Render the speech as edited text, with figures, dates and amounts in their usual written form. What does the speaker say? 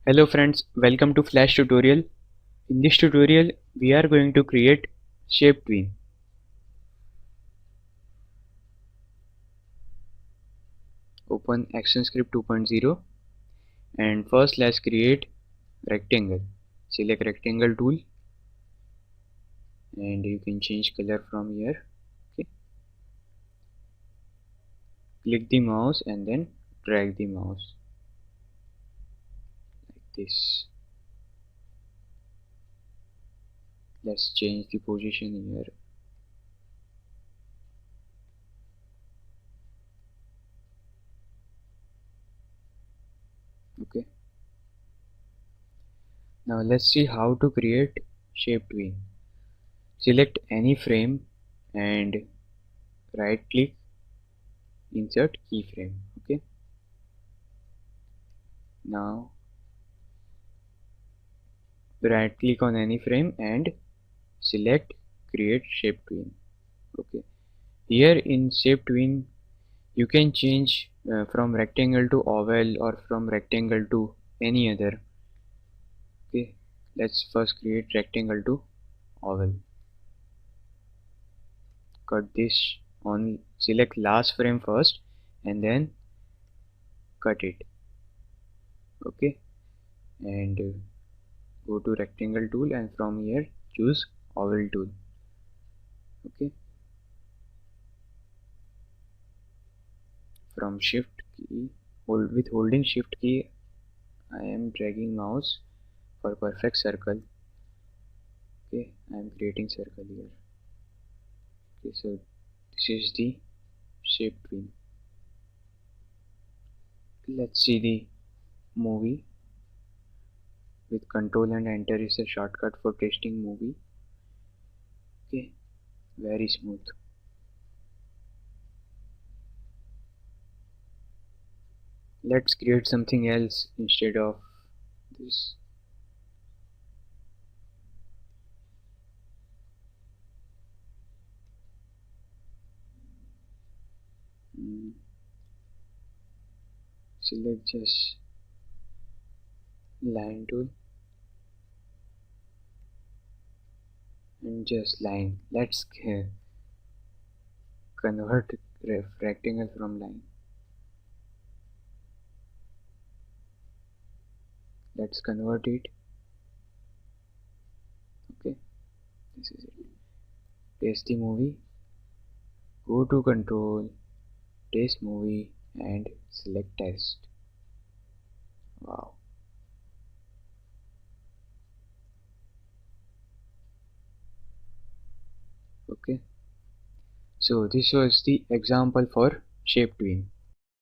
Hello friends, welcome to Flash tutorial. In this tutorial, we are going to create shape tween. Open ActionScript 2.0 and first let's create rectangle. Select rectangle tool and you can change color from here. Okay. Click the mouse and then drag the mouse like this. Let's change the position here. Okay. Now let's see how to create shape tween. Select any frame and right click, insert keyframe. Okay. Now right click on any frame and select create shape tween. Okay, here in shape tween you can change from rectangle to oval or from rectangle to any other. Okay, let's first create rectangle to oval. Cut this on, select last frame first and then cut it. Okay, and go to rectangle tool and from here choose oval tool. Okay, from shift key, with holding shift key I am dragging mouse for perfect circle. Okay, I am creating circle here. Okay, so this is the shape tween. Let's see the movie. With control and enter is a shortcut for testing movie. Okay, very smooth. Let's create something else instead of this. Select just line tool and just line. Let's convert rectangle from line. Let's convert it. Okay, this is it. Paste the movie. Go to control, taste movie and select test. Wow. Okay, so this was the example for shape tween.